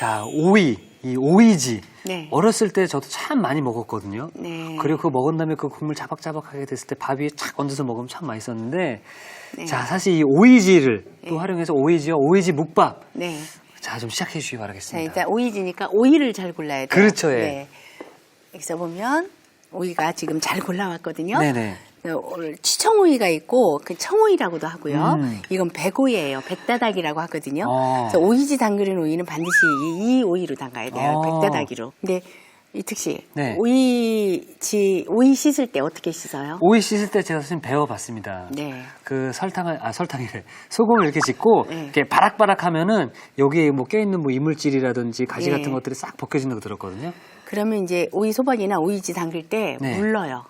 자, 오이, 이 오이지. 네. 어렸을 때 저도 참 많이 먹었거든요. 네. 그리고 그거 먹은 다음에 그 국물 자박자박하게 됐을 때 밥 위에 착 얹어서 먹으면 참 맛있었는데, 네. 자, 사실 이 오이지를 또 네. 활용해서 오이지와 오이지 묵밥. 네. 자, 좀 시작해 주시기 자, 바라겠습니다. 일단 오이지니까 오이를 잘 골라야 돼요. 그렇죠, 예. 네. 여기서 보면 오이가 지금 잘 골라왔거든요. 네네. 오늘 치청오이가 있고 그 청오이라고도 하고요. 음. 이건 백오이예요. 백다닥이라고 하거든요. 어. 그래서 오이지 담그는 오이는 반드시 이 오이로 담가야 돼요. 어. 백다닥이로. 근데 이특 씨, 네. 오이 씻을 때 어떻게 씻어요? 오이 씻을 때 제가 선생님 배워봤습니다. 네. 그 설탕이래. 소금을 이렇게 짓고, 네. 이렇게 바락바락 하면은 여기에 뭐 껴있는 뭐 이물질이라든지 가지 네. 같은 것들이 싹 벗겨진다고 들었거든요. 그러면 이제 오이 소박이나 오이지 담글 때 네. 물러요.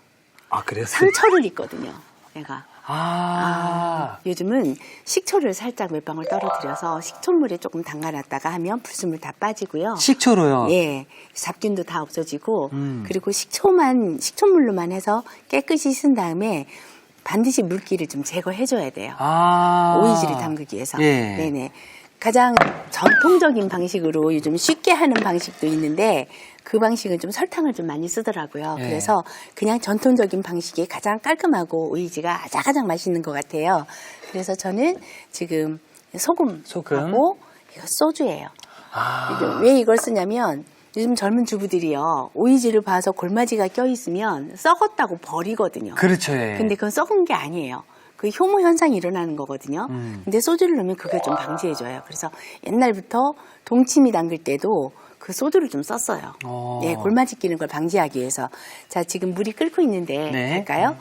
아, 그래요? 상처를 입거든요. 내가. 아. 요즘은 식초를 살짝 몇 방울 떨어뜨려서 식초물에 조금 담가놨다가 하면 불순물 다 빠지고요. 식초로요? 예, 잡균도 다 없어지고 그리고 식초물로만 해서 깨끗이 씻은 다음에 반드시 물기를 좀 제거해줘야 돼요. 아. 오이지를 담그기 위해서. 예. 네네. 가장 전통적인 방식으로 요즘 쉽게 하는 방식도 있는데 그 방식은 좀 설탕을 좀 많이 쓰더라고요. 예. 그래서 그냥 전통적인 방식이 가장 깔끔하고 오이지가 가장 맛있는 것 같아요. 그래서 저는 지금 소금하고 이거 소주예요. 아. 왜 이걸 쓰냐면 요즘 젊은 주부들이요. 오이지를 봐서 골마지가 껴있으면 썩었다고 버리거든요. 그렇죠. 예. 근데 그건 썩은 게 아니에요. 그 효모 현상이 일어나는 거거든요. 근데 소주를 넣으면 그걸 좀 방지해줘요. 그래서 옛날부터 동치미 담글 때도 그 소주를 좀 썼어요. 예, 골마지 끼는 걸 방지하기 위해서. 자, 지금 물이 끓고 있는데 네. 갈까요?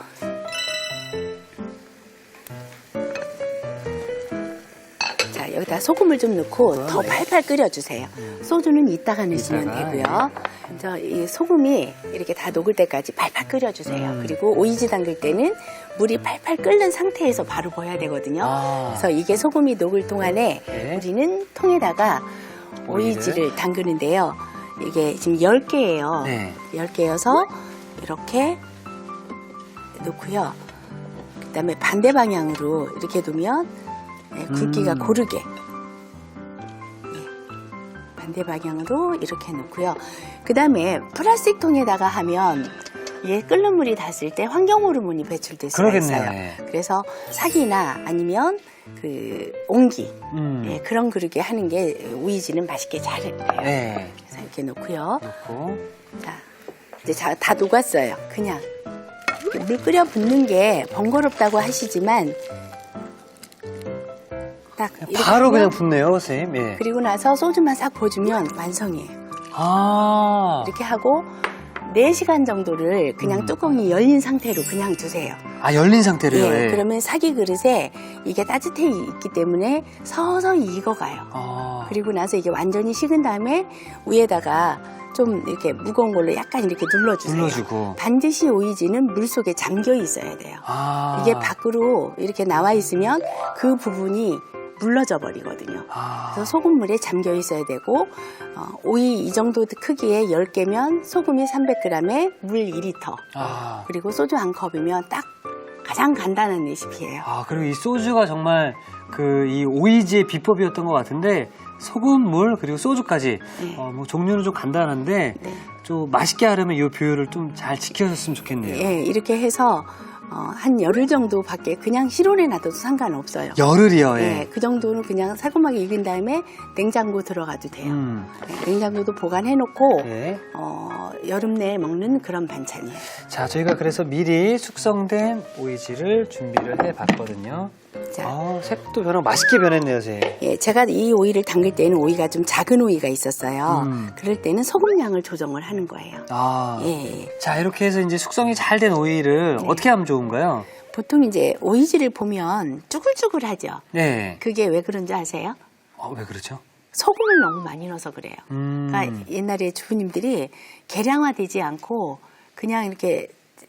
자, 여기다 소금을 좀 넣고 더 팔팔 끓여주세요. 소주는 이따가 넣으시면 이따가, 되고요. 자, 이 소금이 이렇게 다 녹을 때까지 팔팔 끓여주세요. 그리고 오이지 담글 때는 물이 팔팔 끓는 상태에서 바로 부어야 되거든요. 아. 그래서 이게 소금이 녹을 동안에 네. 우리는 통에다가 오이지를 담그는데요. 이게 지금 10개예요. 네. 10개여서 이렇게 놓고요. 그다음에 반대 방향으로 이렇게 두면 굵기가 고르게 반대 방향으로 이렇게 놓고요. 그다음에 플라스틱 통에다가 하면 이게 끓는 물이 닿았을 때 환경 호르몬이 배출될 수가 그러겠네요. 있어요. 예. 그래서 삭이나 아니면 그 옹기 예, 그런 그릇에 하는 게 오이지는 맛있게 잘 해요. 네. 그래서 이렇게 놓고요. 넣고. 자, 이제 다 녹았어요. 그냥 물 끓여 붓는 게 번거롭다고 하시지만 딱 이렇게 바로 하면 그냥 붓네요, 선생님. 예. 그리고 나서 소주만 싹 부어주면 완성이에요. 아. 이렇게 하고 4시간 정도를 그냥 뚜껑이 열린 상태로 그냥 두세요. 아, 열린 상태로요. 예, 예. 그러면 사기 그릇에 이게 따뜻해 있기 때문에 서서히 익어가요. 아. 그리고 나서 이게 완전히 식은 다음에 위에다가 좀 이렇게 무거운 걸로 약간 이렇게 눌러주세요. 눌러주고. 반드시 오이지는 물 속에 잠겨 있어야 돼요. 아. 이게 밖으로 이렇게 나와 있으면 그 부분이 물러져 버리거든요. 아. 그래서 소금물에 잠겨 있어야 되고 오이 이 정도 크기에 10개면 소금이 300g에 물 2리터 아. 그리고 소주 1컵이면 딱 가장 간단한 레시피예요. 아, 그리고 이 소주가 정말 그 이 오이지의 비법이었던 것 같은데 소금, 물, 그리고 소주까지 네. 뭐 종류는 좀 간단한데 네. 좀 맛있게 하려면 이 비율을 좀 잘 지켜줬으면 좋겠네요. 예, 이렇게 해서 한 열흘 정도 밖에 그냥 실온에 놔둬도 상관없어요. 열흘이요. 예. 예, 그 정도는 그냥 살금하게 익은 다음에 냉장고 들어가도 돼요. 예, 냉장고도 보관해놓고 예. 여름 내에 먹는 그런 반찬이에요. 자, 저희가 그래서 미리 숙성된 오이지를 준비를 해봤거든요. 자, 색도 변하고 맛있게 변했네요, 선생님. 예, 제가 이 오이를 담글 때는 오이가 좀 작은 오이가 있었어요. 그럴 때는 소금량을 조정을 하는 거예요. 아. 예. 자, 이렇게 해서 이제 숙성이 잘 된 오이를 네. 어떻게 하면 좋은가요? 보통 이제 오이지를 보면 쭈글쭈글하죠. 네. 그게 왜 그런지 아세요? 왜 그렇죠? 소금을 너무 많이 넣어서 그래요. 그러니까 옛날에 주부님들이 계량화되지 않고 그냥 이렇게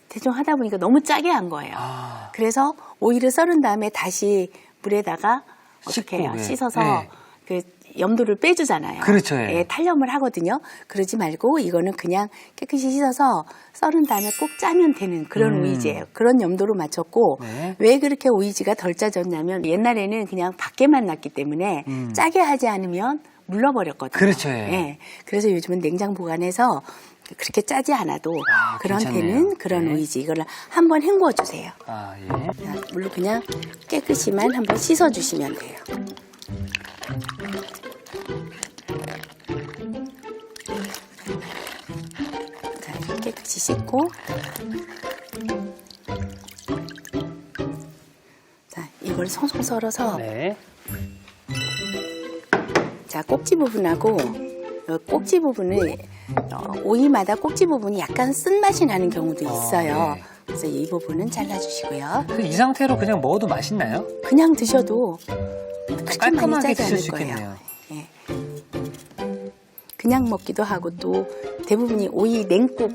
대충 하다 보니까 너무 짜게 한 거예요. 아. 그래서 오이를 썰은 다음에 다시 물에다가 어떻게 해요? 씻고, 예. 씻어서 예. 그 염도를 빼주잖아요. 그렇죠, 예. 예, 탈염을 하거든요. 그러지 말고 이거는 그냥 깨끗이 씻어서 썰은 다음에 꼭 짜면 되는 그런 오이지예요. 그런 염도로 맞췄고 네. 왜 그렇게 오이지가 덜 짜졌냐면 옛날에는 그냥 밖에만 났기 때문에 짜게 하지 않으면 물러버렸거든요. 그렇죠. 예. 예. 그래서 요즘은 냉장 보관해서 그렇게 짜지 않아도 그런 괜찮네요. 때는 그런 네. 오이지 이거를 한번 헹궈 주세요. 아, 예. 자, 물로 그냥 깨끗이만 한번 씻어 주시면 돼요. 자, 이렇게 깨끗이 씻고 자, 이걸 송송 썰어서 네. 자, 꼭지 부분하고 꼭지 부분을 오이마다 꼭지 부분이 약간 쓴맛이 나는 경우도 있어요. 네. 그래서 이 부분은 잘라주시고요. 이 상태로 그냥 먹어도 맛있나요? 그냥 드셔도 그렇게 많이 깔끔하게 짜지 드실 않을 수 거예요. 있겠네요. 예. 그냥 먹기도 하고 또 대부분이 오이 냉국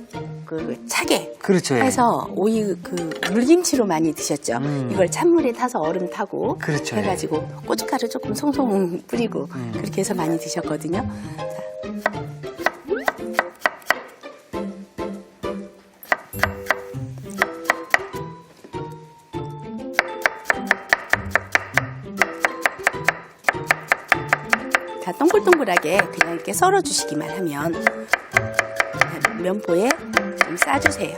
그 차게 그렇죠. 예. 해서 오이 그 물김치로 많이 드셨죠. 이걸 찬물에 타서 얼음 타고 그렇죠, 해가지고 고춧가루 조금 송송 뿌리고 그렇게 해서 많이 드셨거든요. 자, 동글동글하게 그냥 이렇게 썰어 주시기만 하면 면보에 좀 싸주세요.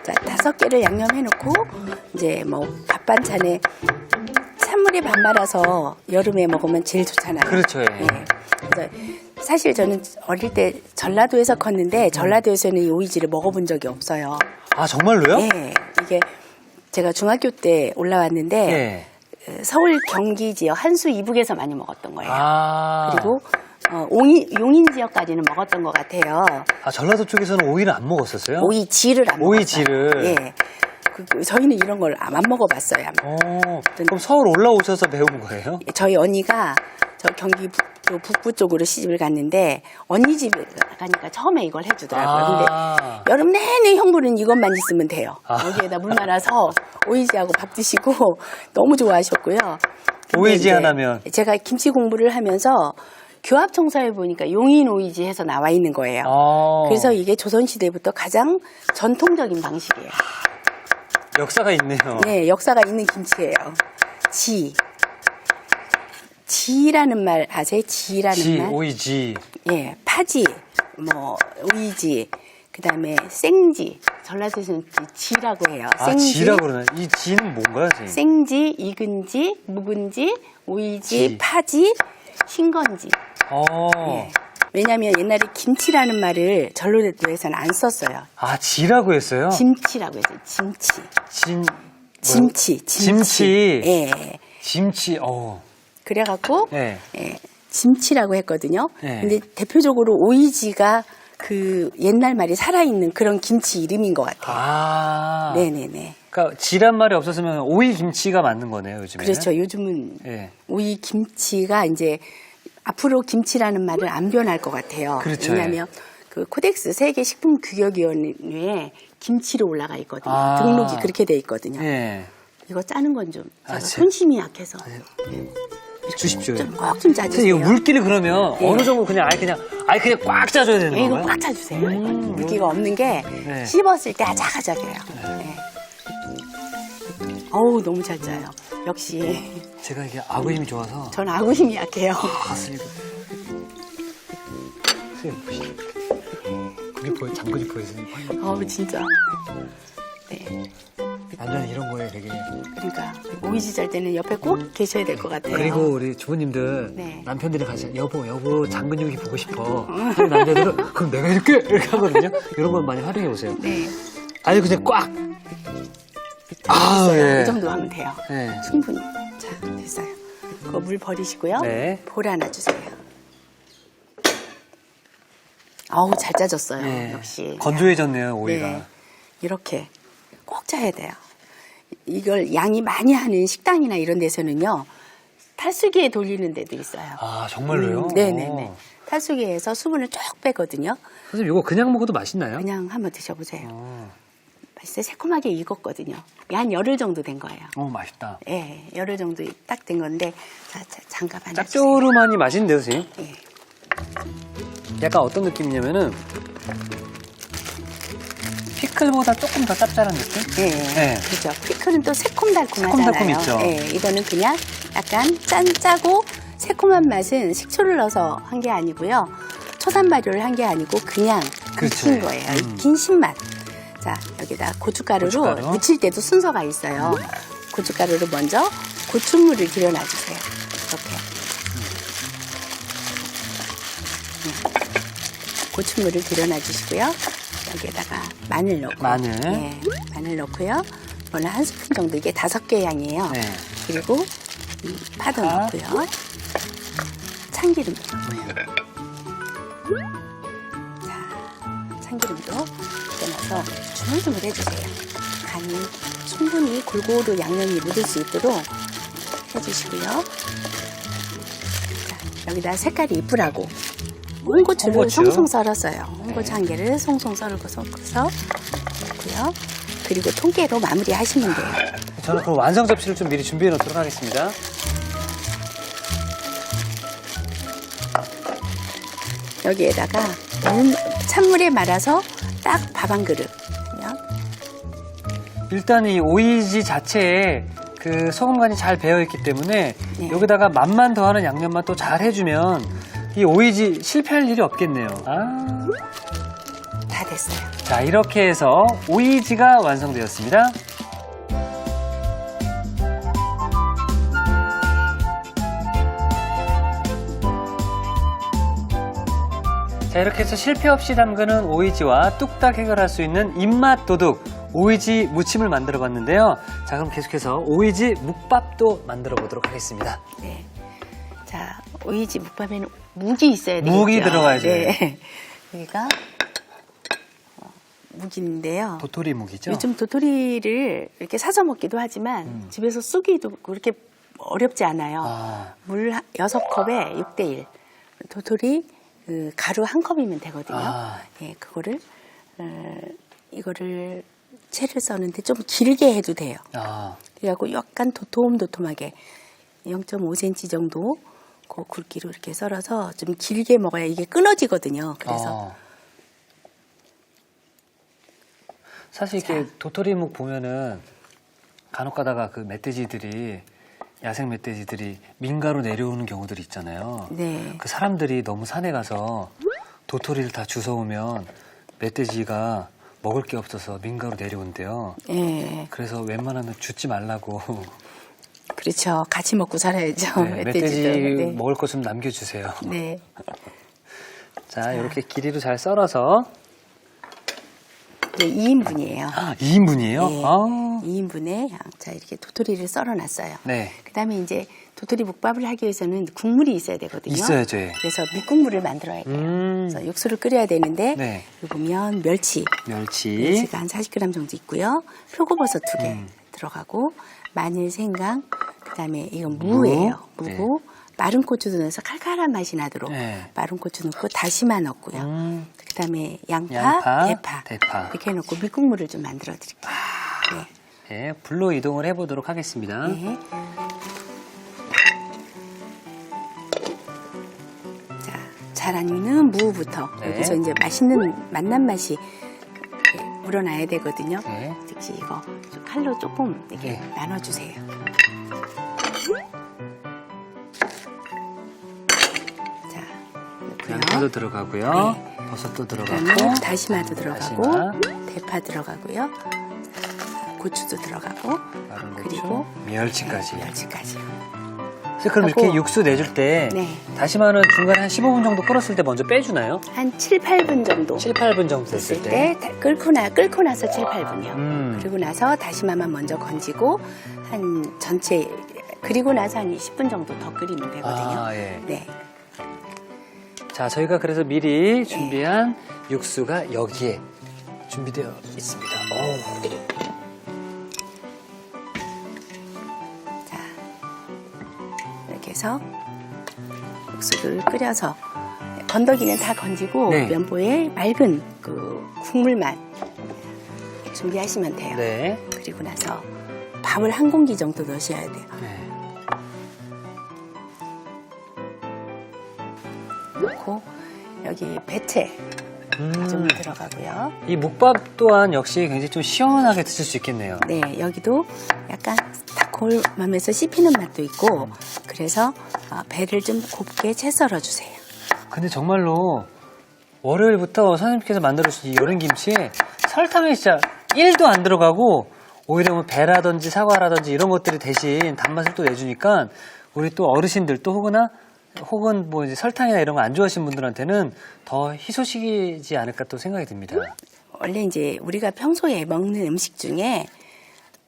자, 5개를 양념해 놓고 이제 뭐 밥 반찬에 찬물에 밥 말아서 여름에 먹으면 제일 좋잖아요. 그렇죠. 예. 그래서 사실 저는 어릴 때 전라도에서 컸는데 전라도에서는 이 오이지를 먹어본 적이 없어요. 아, 정말로요? 예, 이게 제가 중학교 때 올라왔는데 예. 서울 경기 지역 한수 이북에서 많이 먹었던 거예요. 아. 그리고 용인 지역까지는 먹었던 것 같아요. 아, 전라도 쪽에서는 오이를 안 먹었었어요? 오이지를 안 먹었어요. 오이지를. 예. 저희는 이런 걸 안 먹어봤어요. 그럼 서울 올라오셔서 배운 거예요? 저희 언니가 저 경기 북부 쪽으로 시집을 갔는데 언니 집에 가니까 처음에 이걸 해주더라고요. 근데 여름 내내 형부는 이것만 있으면 돼요. 여기에다 물 말아서 오이지하고 밥 드시고 너무 좋아하셨고요. 오이지 하나면 제가 김치 공부를 하면서 교합청사에 보니까 용인 오이지 해서 나와 있는 거예요. 그래서 이게 조선시대부터 가장 전통적인 방식이에요. 역사가 있네요. 네, 역사가 있는 김치예요. 지라는 말 아세요? 지라는 말. 오이지. 예, 파지, 뭐 오이지, 그다음에 생지. 전라도에서는 지라고 해요. 아, 지라고 그러나? 이 지는 뭔가요, 선생님? 생지, 익은지, 묵은지, 오이지, 지. 파지, 신건지. 예. 왜냐하면 옛날에 김치라는 말을 전라도에서는 안 썼어요. 아, 지라고 했어요? 김치라고 했어요. 김치. 김치. 김치. 예. 김치. 그래갖고 네. 예, 김치라고 했거든요. 네. 근데 대표적으로 오이지가 그 옛날 말이 살아있는 그런 김치 이름인 것 같아요. 아. 네네네. 그러니까 지란 말이 없었으면 오이 김치가 맞는 거네요, 요즘에. 그렇죠. 요즘은 예. 오이 김치가 이제 앞으로 김치라는 말을 안 변할 것 같아요. 그렇죠. 왜냐하면 그 코덱스 세계 식품 규격위원회에 김치로 올라가 있거든요. 아. 등록이 그렇게 돼 있거든요. 예. 이거 짜는 건 좀 제가 제- 손심이 약해서 주십시오. 꼭 좀 짜주세요. 선생님, 이거 물기를 그러면 예. 어느 정도 그냥 아예 그냥 꽉 짜줘야 되는 예, 이거 건가요? 꽉 짜주세요. 물기가 없는 게 네. 씹었을 때 아작아작해요. 네. 어우, 너무 잘 짜요. 역시 제가 이게 아구 힘이 좋아서. 전 아구 힘이 약해요. 선생님 보시죠. 그게 보여, 장군이 보이세요? 어우, 진짜. 네. 완전 이런 거에 되게. 그러니까 오이지 짤 때는 옆에 꼭 계셔야 될 것 같아요. 그리고 우리 주부님들 네. 남편들이 가서 여보 장근육이 보고 싶어. 하는 남자들은 그럼 내가 이렇게 하거든요. 이런 건 많이 활용해 보세요. 네. 아니 그냥 꽉. 됐어요. 이 정도 하면 돼요. 네. 충분히. 자, 됐어요. 그거 물 버리시고요. 네. 볼 하나 주세요. 어우, 잘 짜졌어요. 네. 역시. 건조해졌네요 오이가. 네. 이렇게 꼭 짜야 돼요. 이걸 양이 많이 하는 식당이나 이런 데서는요, 탈수기에 돌리는 데도 있어요. 아 정말로요? 네네네. 탈수기에서 수분을 쭉 빼거든요. 선생님 이거 그냥 먹어도 맛있나요? 그냥 한번 드셔보세요. 맛있어요. 새콤하게 익었거든요. 한 열흘 정도 된 거예요. 맛있다. 예, 열흘 정도 딱 된 건데, 자, 장갑 하나 주세요. 짭조름하니 맛있는데요, 선생님? 예. 약간 어떤 느낌이냐면은 피클보다 조금 더 짭짤한 느낌? 네, 네. 그렇죠. 피클은 또 새콤달콤하잖아요. 새콤달콤 있죠. 네, 이거는 그냥 약간 짜고 새콤한 맛은 식초를 넣어서 한 게 아니고요. 초산 발효를 한 게 아니고 그냥 그렇죠. 묻힌 거예요. 긴 신맛. 자, 여기다 고춧가루. 묻힐 때도 순서가 있어요. 고춧가루를 먼저 고추물을 들여놔주세요. 이렇게. 고추물을 들여놔주시고요. 여기에다가 마늘 넣고. 마늘. 네, 마늘 넣고요. 이거는 한 스푼 정도, 이게 5개 양이에요. 네. 그리고 이 파도 넣고요. 참기름 넣고요. 자, 참기름도 넣어서 주물주물 해주세요. 간이 충분히 골고루 양념이 묻을 수 있도록 해주시고요. 자, 여기다 색깔이 이쁘라고 홍고추를 홍고추. 송송 썰었어요. 홍고추 한 개를 송송 썰어서 넣고요. 그리고 통깨로 마무리하시면 돼요. 저는 그럼 완성 접시를 좀 미리 준비해 놓도록 하겠습니다. 여기에다가 찬물에 말아서 딱 밥 한 그릇. 일단 이 오이지 자체에 그 소금간이 잘 배어있기 때문에 네. 여기다가 맛만 더하는 양념만 또 잘 해주면 이 오이지 실패할 일이 없겠네요. 다 됐어요. 자, 이렇게 해서 오이지가 완성되었습니다. 자, 이렇게 해서 실패 없이 담그는 오이지와 뚝딱 해결할 수 있는 입맛 도둑 오이지 무침을 만들어 봤는데요. 자, 그럼 계속해서 오이지 묵밥도 만들어 보도록 하겠습니다. 네. 자, 오이지 묵밥에는 묵이 있어야 되겠죠. 묵이 들어가야죠. 네. 여기가 묵인데요. 도토리 묵이죠? 요즘 도토리를 이렇게 사서 먹기도 하지만 집에서 쑥기도 그렇게 어렵지 않아요. 물 6컵에 6대1. 도토리 그 가루 1컵이면 되거든요. 예, 그거를 이거를 채를 써는데 좀 길게 해도 돼요. 그래갖고 약간 도톰도톰하게 0.5cm 정도 그 굵기로 이렇게 썰어서 좀 길게 먹어야 이게 끊어지거든요. 그래서 사실 이렇게 도토리묵 보면은 간혹 가다가 그 멧돼지들이 야생 멧돼지들이 민가로 내려오는 경우들이 있잖아요. 네. 그 사람들이 너무 산에 가서 도토리를 다 주워오면 멧돼지가 먹을 게 없어서 민가로 내려온대요. 예. 그래서 웬만하면 주지 말라고. 그렇죠. 같이 먹고 살아야죠. 네, 멧돼지도. 멧돼지 네. 먹을 것 좀 남겨주세요. 네. 자, 이렇게 길이로 잘 썰어서. 네, 2인분이에요. 2인분이에요? 네. 아. 2인분에 자 이렇게 도토리를 썰어놨어요. 네. 그다음에 이제 도토리 묵밥을 하기 위해서는 국물이 있어야 되거든요. 있어야죠. 예. 그래서 밑국물을 만들어야 돼요. 그래서 육수를 끓여야 되는데 네. 여기 보면 멸치가 한 40g 정도 있고요. 표고버섯 2개 들어가고 마늘, 생강, 그다음에 이건 무예요. 무고 마른 고추도 넣어서 칼칼한 맛이 나도록 마른 고추 넣고 다시마 넣고요. 그다음에 양파, 대파 이렇게 넣고 밑국물을 좀 만들어 드릴게요. 네, 불로 이동을 해보도록 하겠습니다. 네. 자, 잘 익는 무부터 여기서 이제 맛있는 맛난 맛이 이렇게 우러나야 되거든요. 특히 이거 좀 칼로 조금 이렇게 나눠주세요. 자, 넣고요. 양파도 들어가고요. 버섯도 들어가고. 그다음에 다시마도 들어가고 대파 들어가고요. 고추도 들어가고 그리고 멸치까지. 멸치까지. 그럼 이렇게 육수 내줄 때 다시마는 중간에 한 15분 정도 끓었을 때 먼저 빼주나요? 한 7, 8분 정도. 7, 8분 정도 됐을 때 끓고 나서 7, 8분이요. 그리고 나서 다시마만 먼저 건지고 한 전체 그리고 나서 한 20분 정도 더 끓이면 되거든요. 네. 자, 저희가 그래서 미리 준비한 육수가 여기에 준비되어 있습니다. 자, 이렇게 해서 육수를 끓여서 건더기는 다 건지고 면보에 맑은 그 국물만 준비하시면 돼요. 그리고 나서 밥을 1공기 정도 넣으셔야 돼요. 넣고 여기 배채 좀 들어가고요. 이 묵밥 또한 역시 굉장히 좀 시원하게 드실 수 있겠네요. 네, 여기도 약간 달콤하면서 씹히는 맛도 있고 그래서 배를 좀 곱게 채 썰어주세요. 근데 정말로 월요일부터 선생님께서 만들어주신 이 여름김치에 설탕이 진짜 1도 안 들어가고 오히려 뭐 배라든지 사과라든지 이런 것들이 대신 단맛을 또 내주니까 우리 또 어르신들 또 혹은 뭐 이제 설탕이나 이런 거 안 좋아하시는 분들한테는 더 희소식이지 않을까 또 생각이 듭니다. 원래 이제 우리가 평소에 먹는 음식 중에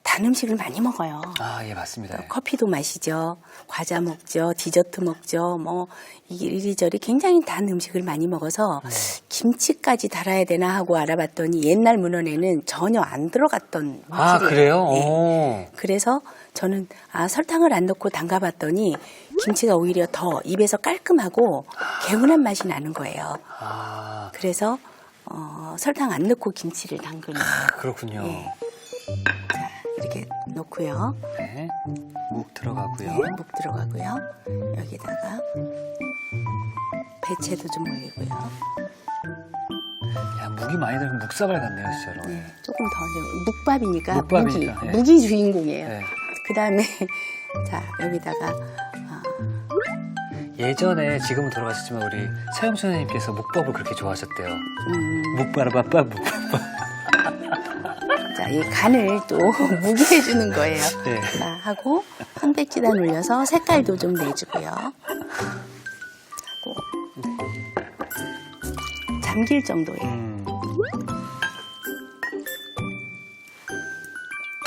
단 음식을 많이 먹어요. 아, 예, 맞습니다. 커피도 마시죠. 과자 먹죠. 디저트 먹죠. 뭐 이리저리 굉장히 단 음식을 많이 먹어서 김치까지 달아야 되나 하고 알아봤더니 옛날 문헌에는 전혀 안 들어갔던 물질이에요. 아, 그래요? 네. 오. 그래서 저는 설탕을 안 넣고 담가봤더니 김치가 오히려 더 입에서 깔끔하고 개운한 맛이 나는 거예요. 아, 그래서 설탕 안 넣고 김치를 담그는 그렇군요. 예. 자, 이렇게 놓고요. 네. 묵 들어가고요. 네, 묵 들어가고요. 여기다가 배채도 좀 올리고요. 야, 묵이 많이 들어가면 묵사발 같네요, 진짜로. 네, 조금 더 이제 묵밥이니까 묵밥이니까, 예. 묵이 주인공이에요. 네. 그 다음에 자 여기다가 예전에 지금은 돌아가셨지만 우리 서영 선생님께서 묵밥을 그렇게 좋아하셨대요. 묵바라바빠 묵바빠. 자, 이 간을 또 묵이 해주는 거예요. 네. 자, 하고 황백지단 올려서 색깔도 좀 내주고요. 하고 잠길 정도의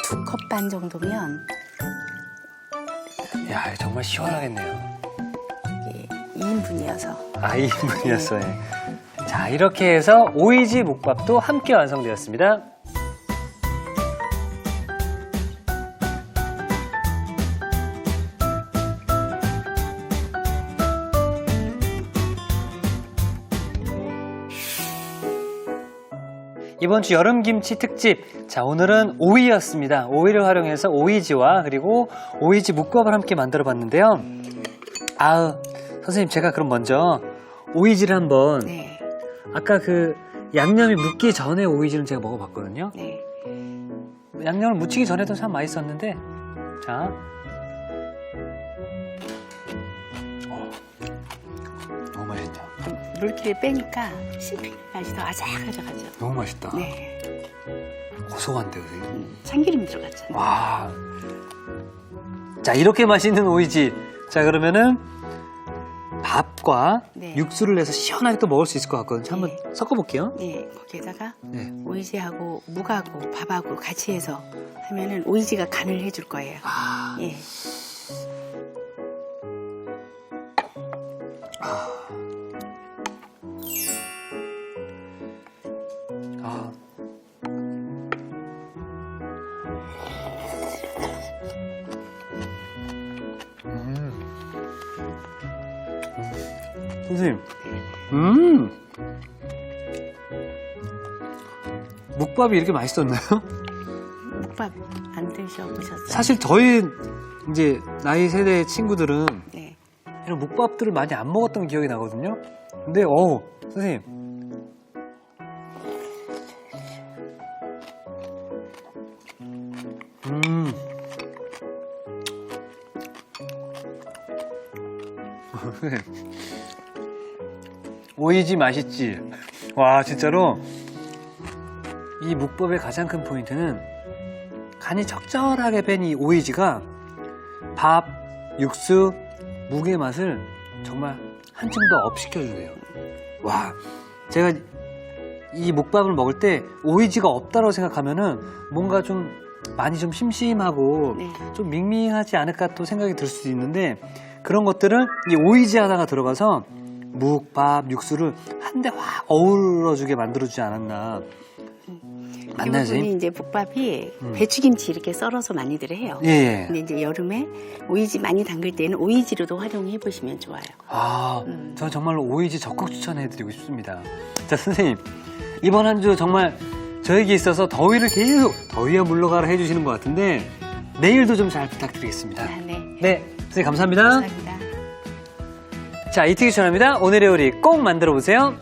두 컵 반 정도면 야, 정말 시원하겠네요. 이게 2인분이어서 아, 2인분이었어요. 자, 이렇게 해서 오이지 묵밥도 함께 완성되었습니다. 이번 주 여름김치 특집, 자, 오늘은 오이였습니다. 오이를 활용해서 오이지와 그리고 오이지 묵밥을 함께 만들어 봤는데요. 선생님, 제가 그럼 먼저 오이지를 한번, 네, 아까 그 양념이 묻기 전에 오이지는 제가 먹어봤거든요. 네. 양념을 묻히기 전에도 참 맛있었는데, 자. 너무 맛있다. 물기를 빼니까 씹히는 맛이 더 아삭아삭하죠. 너무 맛있다. 네, 고소한데요, 선생님. 참기름 들어갔잖아요. 와. 자, 이렇게 맛있는 오이지. 자, 그러면은 밥과 네. 육수를 내서 시원하게 또 먹을 수 있을 것 같거든요. 한번 네. 섞어볼게요. 네, 거기에다가 네. 오이지하고 묵하고 밥하고 같이 해서 하면은 오이지가 간을 해줄 거예요. 아, 예. 아. 선생님, 묵밥이 이렇게 맛있었나요? 묵밥 안 드셔보셨어요? 사실 저희 이제 나이 세대 친구들은 네. 이런 묵밥들을 많이 안 먹었던 기억이 나거든요. 근데 선생님, 오이지 맛있지? 와, 진짜로 이 묵밥의 가장 큰 포인트는 간이 적절하게 뺀 이 오이지가 밥, 육수, 묵의 맛을 정말 한층 더 업시켜주네요. 와, 제가 이 묵밥을 먹을 때 오이지가 없다고 생각하면은 뭔가 좀 많이 좀 심심하고 네. 좀 밍밍하지 않을까 또 생각이 들 수도 있는데, 그런 것들을 이 오이지 하나가 들어가서 묵, 밥, 육수를 한데 확 어우러주게 만들어주지 않았나. 맞나요, 이분이 선생님? 이제 묵밥이 배추김치 이렇게 썰어서 많이들 해요. 예. 근데 이제 여름에 오이지 많이 담글 때는 오이지로도 활용해 보시면 좋아요. 저 정말로 오이지 적극 추천해드리고 싶습니다. 자, 선생님, 이번 한 주 정말 저에게 있어서 더위를 계속 더위야 물러가라 해주시는 것 같은데 내일도 좀 잘 부탁드리겠습니다. 네. 네, 선생님 감사합니다. 감사합니다. 자, 이특이 추천합니다. 오늘의 요리 꼭 만들어 보세요.